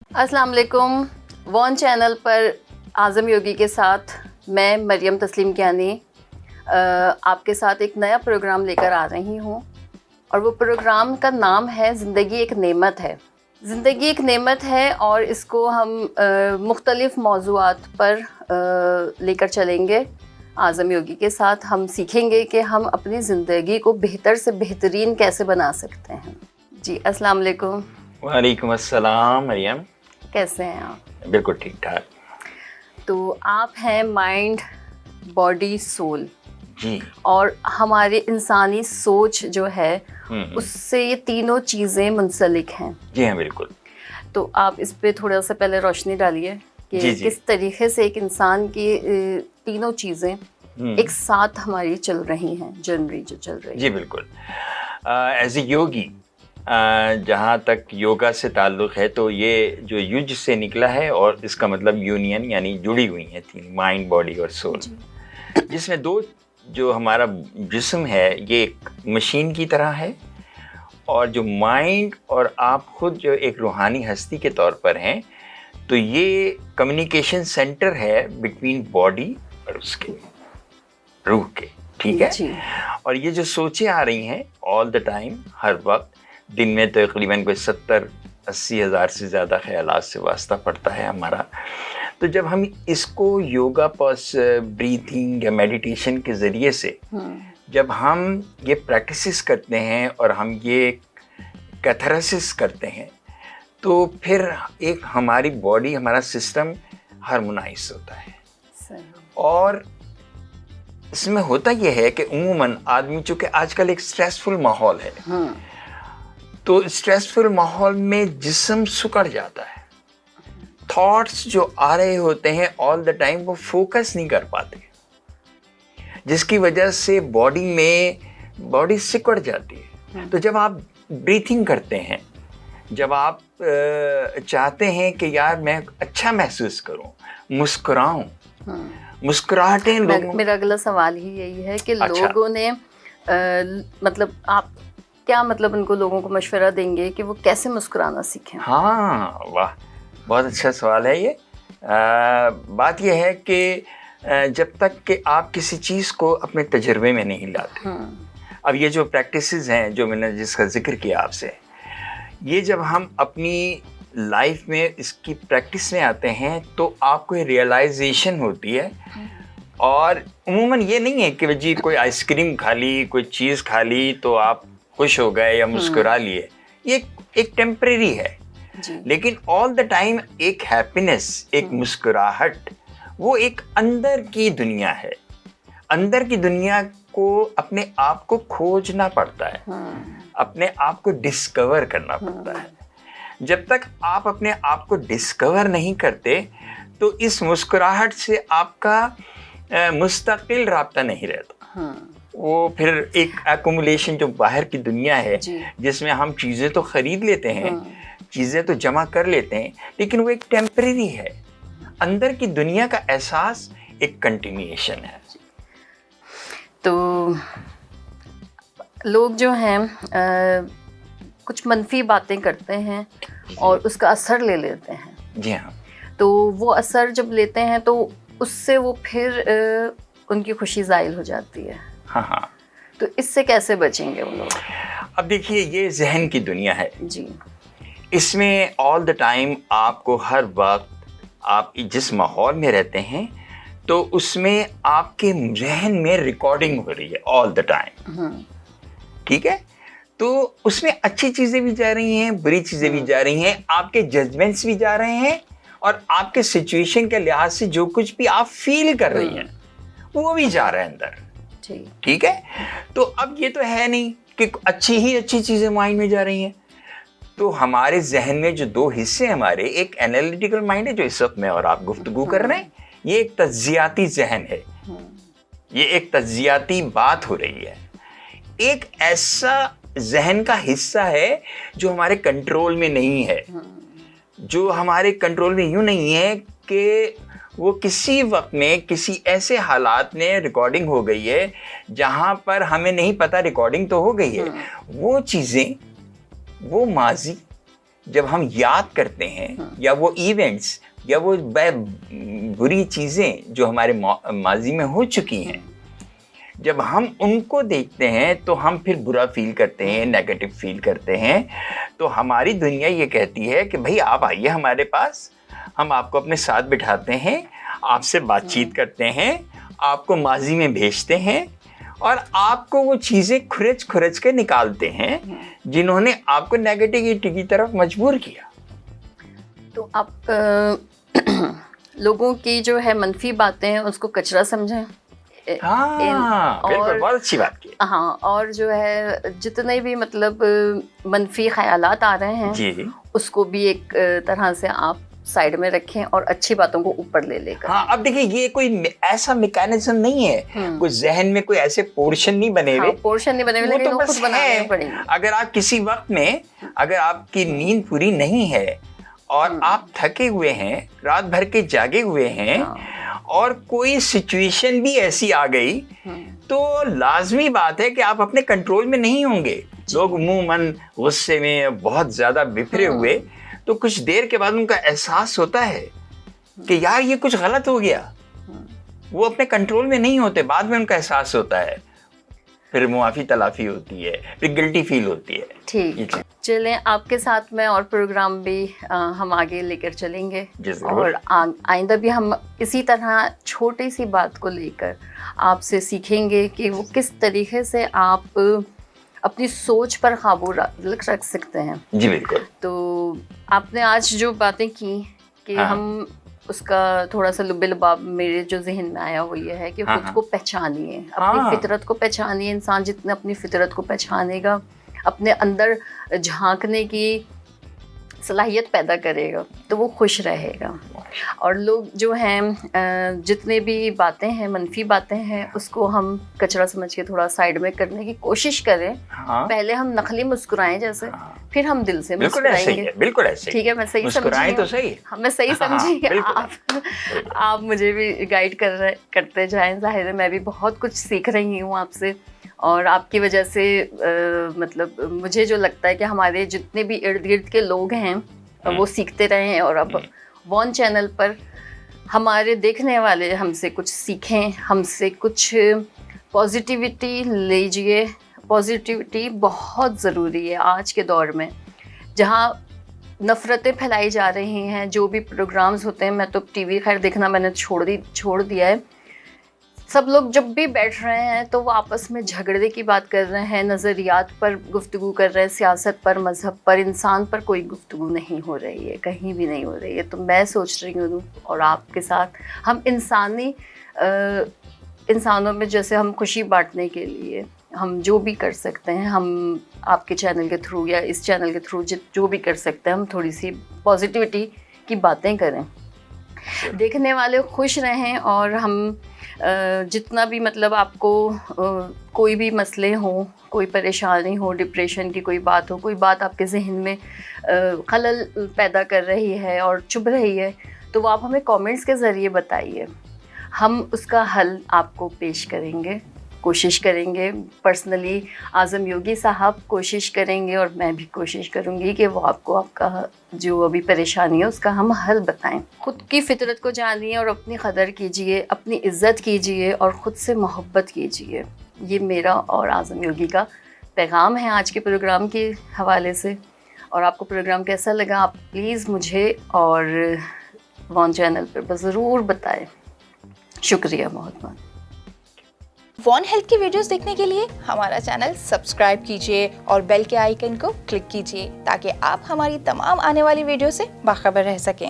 अस्सलाम वालेकुम। Von channel पर आज़म योगी के साथ मैं मरियम तस्लीम कियानी आपके साथ एक नया प्रोग्राम लेकर आ रही हूँ और वो प्रोग्राम का नाम है ज़िंदगी एक नेमत है। ज़िंदगी एक नेमत है और इसको हम मुख्तलिफ़ मौज़ूआत पर लेकर चलेंगे। आज़म योगी के साथ हम सीखेंगे कि हम अपनी ज़िंदगी को बेहतर से बेहतरीन कैसे बना सकते हैं। जी अस्सलाम वालेकुम। वालेकुम अस्सलाम मरियम। कैसे हैं आप? बिल्कुल ठीक ठाक। तो आप हैं माइंड, बॉडी, सोल जी। और हमारे इंसानी सोच जो है उससे ये तीनों चीज़ें मुंसलिक हैं। जी हाँ बिल्कुल। तो आप इस पे थोड़ा सा पहले रोशनी डालिए कि जी। किस तरीके से एक इंसान की तीनों चीज़ें एक साथ हमारी चल रही हैं, जनरी जो चल रही है। जी बिल्कुल। एज ए योगी जहाँ तक योगा से ताल्लुक़ है तो ये जो युज से निकला है और इसका मतलब यूनियन यानी जुड़ी हुई हैं तीन, माइंड, बॉडी और सोल, जिसमें दो जो हमारा जिस्म है ये एक मशीन की तरह है और जो माइंड और आप खुद जो एक रूहानी हस्ती के तौर पर हैं, तो ये कम्युनिकेशन सेंटर है बिटवीन बॉडी और उसके रूह के, ठीक है। और ये जो सोचें आ रही हैं ऑल द टाइम, हर वक्त, दिन में तो तकरीबन कोई 70-80 हज़ार से ज़्यादा ख़यालात से वास्ता पड़ता है हमारा। तो जब हम इसको योगा पॉस ब्रीथिंग या मेडिटेशन के ज़रिए से जब हम ये प्रैक्टिसेस करते हैं और हम ये कैथारसिस करते हैं तो फिर एक हमारी बॉडी, हमारा सिस्टम हार्मोनाइज होता है। और इसमें होता यह है कि उमूमन आदमी, चूँकि आजकल एक स्ट्रेसफुल माहौल है, तो स्ट्रेसफुल माहौल में जिस्म सिकुड़ जाता है। थॉट्स जो आ रहे होते हैं ऑल द टाइम वो फोकस नहीं कर पाते, जिसकी वजह से बॉडी सिकुड़ जाती है। तो जब आप ब्रीथिंग करते हैं, जब आप चाहते हैं कि यार मैं अच्छा महसूस करूं, मुस्कुराऊं, मुस्कुराहटें लोगों। मेरा अगला सवाल ही यही है कि लोगों ने मतलब आप क्या मतलब उनको लोगों को मशवरा देंगे कि वो कैसे मुस्कुराना सीखें? हाँ वाह, बहुत अच्छा सवाल है ये। बात यह है कि जब तक कि आप किसी चीज़ को अपने तजर्बे में नहीं लाते, अब ये जो प्रैक्टिसेस हैं जो मैंने जिसका जिक्र किया आपसे, ये जब हम अपनी लाइफ में इसकी प्रैक्टिस में आते हैं तो आपको ये रियलाइजेशन होती है। और उमूमन ये नहीं है कि जी कोई आइसक्रीम खा ली, कोई चीज़ खा ली तो आप खुश हो गए या मुस्कुरा लिए, ये एक टेम्परेरी है। लेकिन ऑल द टाइम एक हैप्पीनेस, एक मुस्कुराहट, वो एक अंदर की दुनिया है। अंदर की दुनिया को अपने आप को खोजना पड़ता है, अपने आप को डिस्कवर करना पड़ता है। जब तक आप अपने आप को डिस्कवर नहीं करते तो इस मुस्कुराहट से आपका मुस्तकिल राब्ता नहीं रहता। वो फिर एक एक्युमुलेशन जो बाहर की दुनिया है जिसमें हम चीज़ें तो ख़रीद लेते हैं, चीज़ें तो जमा कर लेते हैं, लेकिन वो एक टेम्परेरी है। अंदर की दुनिया का एहसास एक कंटिन्यूएशन है। तो लोग जो हैं कुछ मनफी बातें करते हैं और उसका असर ले लेते हैं। जी हाँ। तो वो असर जब लेते हैं तो उससे वो फिर उनकी खुशी ज़ाइल हो जाती है। हाँ। तो इससे कैसे बचेंगे वो लोग? अब देखिए, ये जहन की दुनिया है जी। इसमें ऑल द टाइम आपको हर वक्त आप जिस माहौल में रहते हैं तो उसमें आपके जहन में रिकॉर्डिंग हो रही है ऑल द टाइम, ठीक है। तो उसमें अच्छी चीज़ें भी जा रही हैं, बुरी चीज़ें भी जा रही हैं, आपके जजमेंट्स भी जा रहे हैं और आपके सिचुएशन के लिहाज से जो कुछ भी आप फील कर रही हैं वो भी जा रहा है अंदर, ठीक है। तो अब ये तो है नहीं कि अच्छी चीज़ें माइंड में जा रही हैं। तो हमारे जहन में जो दो हिस्से हमारे, एक एनालिटिकल माइंड है जो इस वक्त मैं और आप गुफ्तगू कर रहे हैं, ये एक तज्जियाती जहन है, ये एक तज्जियाती बात हो रही है। एक ऐसा जहन का हिस्सा है जो हमारे कंट्रोल में नहीं है, जो हमारे कंट्रोल में यूँ नहीं है कि वो किसी वक्त में किसी ऐसे हालात में रिकॉर्डिंग हो गई है जहाँ पर हमें नहीं पता रिकॉर्डिंग तो हो गई है। वो चीज़ें, वो माजी جب ہم یاد کرتے ہیں یا وہ ایونٹس یا وہ بری چیزیں جو ہمارے ماضی میں ہو چکی ہیں، جب ہم ان کو دیکھتے ہیں تو ہم پھر برا فیل کرتے ہیں، نیگیٹو فیل کرتے ہیں. تو ہماری دنیا یہ کہتی ہے کہ بھائی آپ آئیے ہمارے پاس، ہم آپ کو اپنے ساتھ بٹھاتے ہیں، آپ سے بات چیت کرتے ہیں، آپ کو ماضی میں بھیجتے ہیں اور آپ کو وہ چیزیں کھرچ کے نکالتے ہیں جنہوں نے آپ کو نیگیٹیوٹی کی طرف مجبور کیا. تو آپ لوگوں کی جو ہے منفی باتیں ہیں اس کو کچرا سمجھیں. ہاں بالکل، بہت اچھی بات کی. ہاں، اور جو ہے جتنے بھی مطلب منفی خیالات آ رہے ہیں جی، اس کو بھی ایک طرح سے آپ سائڈ میں رکھیں اور اچھی باتوں کو اوپر لے کر. ہاں اب دیکھیں یہ کوئی ایسا میکینزم نہیں ہے، کوئی ذہن میں کوئی ایسے پورشن نہیں بنے ہوئے، پورشن نہیں بنے ہوئے، لیکن وہ خود بنانے پڑیں گے. اگر آپ کسی وقت میں اگر آپ کی نیند پوری نہیں ہے اور آپ تھکے ہوئے ہیں، رات بھر کے جاگے ہوئے ہیں اور کوئی سچویشن بھی ایسی آ گئی تو لازمی بات ہے کہ آپ اپنے کنٹرول میں نہیں ہوں گے. لوگ عموماً غصے میں بہت زیادہ بفرے ہوئے تو کچھ دیر کے بعد ان کا احساس ہوتا ہے کہ یار یہ کچھ غلط ہو گیا، وہ اپنے کنٹرول میں نہیں ہوتے، بعد میں ان کا احساس ہوتا ہے، پھر معافی تلافی ہوتی ہے، پھر گلٹی فیل ہوتی ہے. ٹھیک، چلیں آپ کے ساتھ میں اور پروگرام بھی ہم آگے لے کر چلیں گے، اور آئندہ بھی ہم اسی طرح چھوٹی سی بات کو لے کر آپ سے سیکھیں گے کہ وہ کس طریقے سے آپ اپنی سوچ پر قابو رکھ سکتے ہیں. جی بالکل. تو آپ نے آج جو باتیں کی کہ ہم اس کا تھوڑا سا لب لباب میرے جو ذہن میں آیا وہ یہ ہے کہ خود کو پہچانیے، اپنی فطرت کو پہچانیے. انسان جتنا اپنی فطرت کو پہچانے گا، اپنے اندر جھانکنے کی صلاحیت پیدا کرے گا تو وہ خوش رہے گا. اور لوگ جو ہیں جتنے بھی باتیں ہیں، منفی باتیں ہیں، اس کو ہم کچرا سمجھ کے تھوڑا سائڈ میں کرنے کی کوشش کریں. پہلے ہم نقلی مسکرائیں جیسے، پھر ہم دل سے مسکرائیں گے. بالکل ایسے. ٹھیک ہے، میں صحیح سمجھی تو صحیح، میں صحیح سمجھی. آپ مجھے بھی گائیڈ کرتے جائیں. ظاہر ہے میں بھی بہت کچھ سیکھ رہی ہوں آپ سے، اور آپ کی وجہ سے مطلب مجھے جو لگتا ہے کہ ہمارے جتنے بھی ارد گرد کے لوگ ہیں وہ سیکھتے رہے ہیں، اور اب وان چینل پر ہمارے دیکھنے والے ہم سے کچھ سیکھیں، ہم سے کچھ پازیٹیوٹی لیجئے. پازیٹیوٹی بہت ضروری ہے آج کے دور میں، جہاں نفرتیں پھیلائی جا رہی ہیں. جو بھی پروگرامز ہوتے ہیں، میں تو ٹی وی خیر دیکھنا میں نے چھوڑ دیا ہے. سب لوگ جب بھی بیٹھ رہے ہیں تو وہ آپس میں جھگڑے کی بات کر رہے ہیں، نظریات پر گفتگو کر رہے ہیں، سیاست پر، مذہب پر. انسان پر کوئی گفتگو نہیں ہو رہی ہے، کہیں بھی نہیں ہو رہی ہے. تو میں سوچ رہی ہوں اور آپ کے ساتھ ہم انسانوں میں جیسے ہم خوشی بانٹنے کے لیے ہم جو بھی کر سکتے ہیں، ہم آپ کے چینل کے تھرو یا اس چینل کے تھرو جو بھی کر سکتے ہیں، ہم تھوڑی سی پازیٹیوٹی کی باتیں کریں، دیکھنے والے خوش رہیں. اور ہم جتنا بھی مطلب آپ کو کوئی بھی مسئلے ہوں، کوئی پریشانی ہو، ڈپریشن کی کوئی بات ہو، کوئی بات آپ کے ذہن میں خلل پیدا کر رہی ہے اور چبھ رہی ہے، تو وہ آپ ہمیں کامنٹس کے ذریعے بتائیے. ہم اس کا حل آپ کو پیش کریں گے، کوشش کریں گے. پرسنلی اعظم یوگی صاحب کوشش کریں گے، اور میں بھی کوشش کروں گی کہ وہ آپ کو آپ کا جو ابھی پریشانی ہے اس کا ہم حل بتائیں. خود کی فطرت کو جانیے اور اپنی قدر کیجیے، اپنی عزت کیجیے اور خود سے محبت کیجیے. یہ میرا اور اعظم یوگی کا پیغام ہے آج کے پروگرام کے حوالے سے. اور آپ کو پروگرام کیسا لگا آپ پلیز مجھے اور وان چینل پر ضرور بتائیں. شکریہ بہت بہت. وان ہیلتھ کی ویڈیوز دیکھنے کے لیے ہمارا چینل سبسکرائب کیجیے اور بیل کے آئیکن کو کلک کیجیے تاکہ آپ ہماری تمام آنے والی ویڈیو سے باخبر رہ سکیں.